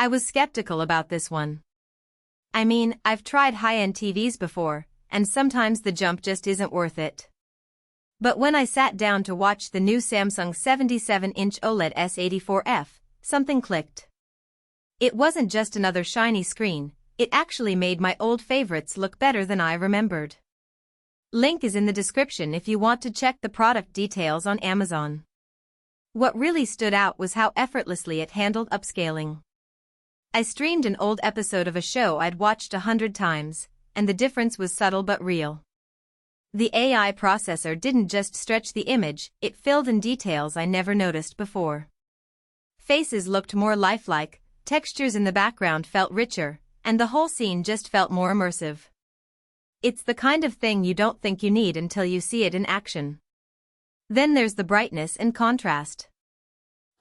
I was skeptical about this one. I mean, I've tried high-end TVs before, and sometimes the jump just isn't worth it. But when I sat down to watch the new Samsung 77-inch OLED S84F, something clicked. It wasn't just another shiny screen, it actually made my old favorites look better than I remembered. Link is in the description if you want to check the product details on Amazon. What really stood out was how effortlessly it handled upscaling. I streamed an old episode of a show I'd watched 100 times, and the difference was subtle but real. The AI processor didn't just stretch the image, it filled in details I never noticed before. Faces looked more lifelike, textures in the background felt richer, and the whole scene just felt more immersive. It's the kind of thing you don't think you need until you see it in action. Then there's the brightness and contrast.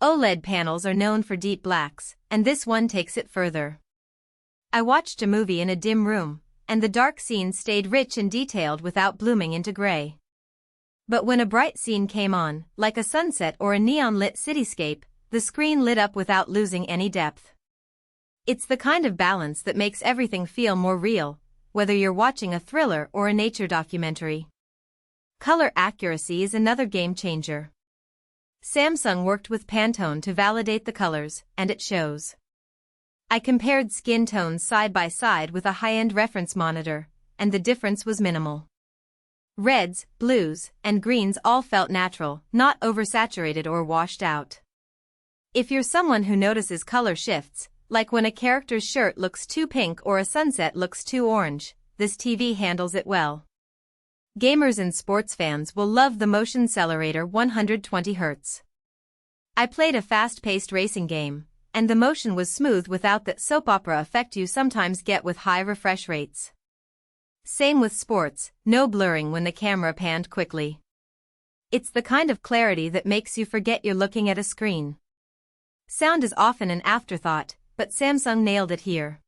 OLED panels are known for deep blacks, and this one takes it further. I watched a movie in a dim room, and the dark scenes stayed rich and detailed without blooming into gray. But when a bright scene came on, like a sunset or a neon-lit cityscape, the screen lit up without losing any depth. It's the kind of balance that makes everything feel more real, whether you're watching a thriller or a nature documentary. Color accuracy is another game changer. Samsung worked with Pantone to validate the colors, and it shows. I compared skin tones side by side with a high-end reference monitor, and the difference was minimal. Reds, blues, and greens all felt natural, not oversaturated or washed out. If you're someone who notices color shifts, like when a character's shirt looks too pink or a sunset looks too orange, this TV handles it well. Gamers and sports fans will love the Motion Xcelerator 120Hz. I played a fast-paced racing game, and the motion was smooth without that soap opera effect you sometimes get with high refresh rates. Same with sports, no blurring when the camera panned quickly. It's the kind of clarity that makes you forget you're looking at a screen. Sound is often an afterthought, but Samsung nailed it here.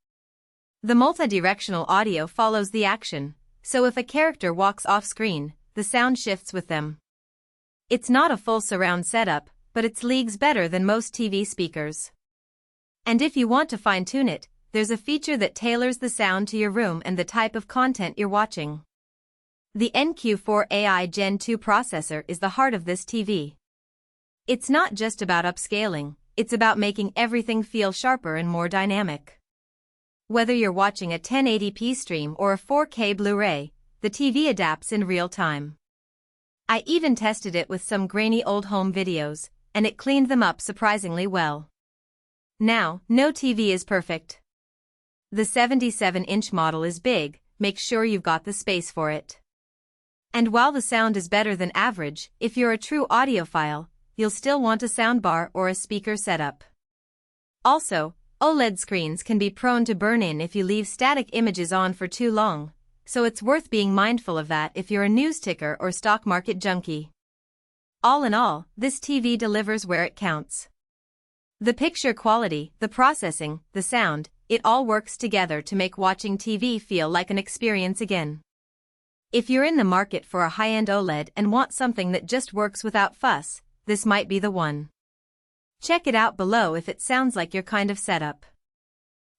The multidirectional audio follows the action, so if a character walks off-screen, the sound shifts with them. It's not a full surround setup, but it's leagues better than most TV speakers. And if you want to fine-tune it, there's a feature that tailors the sound to your room and the type of content you're watching. The NQ4 AI Gen2 processor is the heart of this TV. It's not just about upscaling, it's about making everything feel sharper and more dynamic. Whether you're watching a 1080p stream or a 4K Blu-ray, the TV adapts in real time. I even tested it with some grainy old home videos, and it cleaned them up surprisingly well. Now, no TV is perfect. The 77-inch model is big, make sure you've got the space for it. And while the sound is better than average, if you're a true audiophile, you'll still want a soundbar or a speaker setup. Also, OLED screens can be prone to burn-in if you leave static images on for too long, so it's worth being mindful of that if you're a news ticker or stock market junkie. All in all, this TV delivers where it counts. The picture quality, the processing, the sound, it all works together to make watching TV feel like an experience again. If you're in the market for a high-end OLED and want something that just works without fuss, this might be the one. Check it out below if it sounds like your kind of setup.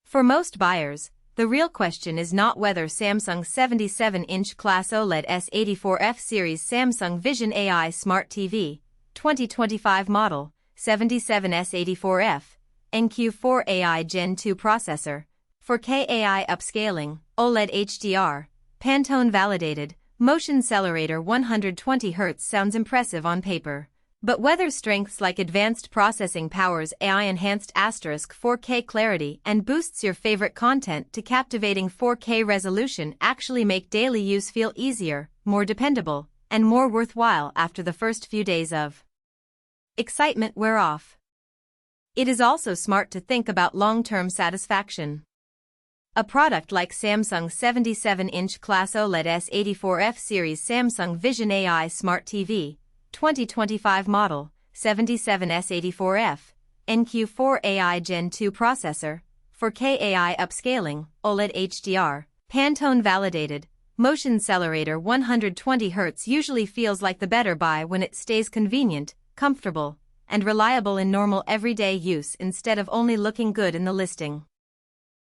For most buyers, the real question is not whether Samsung's 77-inch Class OLED S84F Series Samsung Vision AI Smart TV, 2025 model, 77S84F, NQ4 AI Gen2 processor, 4K AI upscaling, OLED HDR, Pantone validated, Motion Xcelerator 120Hz sounds impressive on paper. But whether strengths like advanced processing powers AI-enhanced *4K clarity and boosts your favorite content to captivating 4K resolution actually make daily use feel easier, more dependable, and more worthwhile after the first few days of excitement wear off. It is also smart to think about long-term satisfaction. A product like Samsung's 77-inch Class OLED S84F Series Samsung Vision AI Smart TV, 2025 model, 77S84F, NQ4 AI Gen2 processor, 4K AI upscaling, OLED HDR, Pantone validated, Motion Xcelerator 120Hz usually feels like the better buy when it stays convenient, comfortable, and reliable in normal everyday use instead of only looking good in the listing.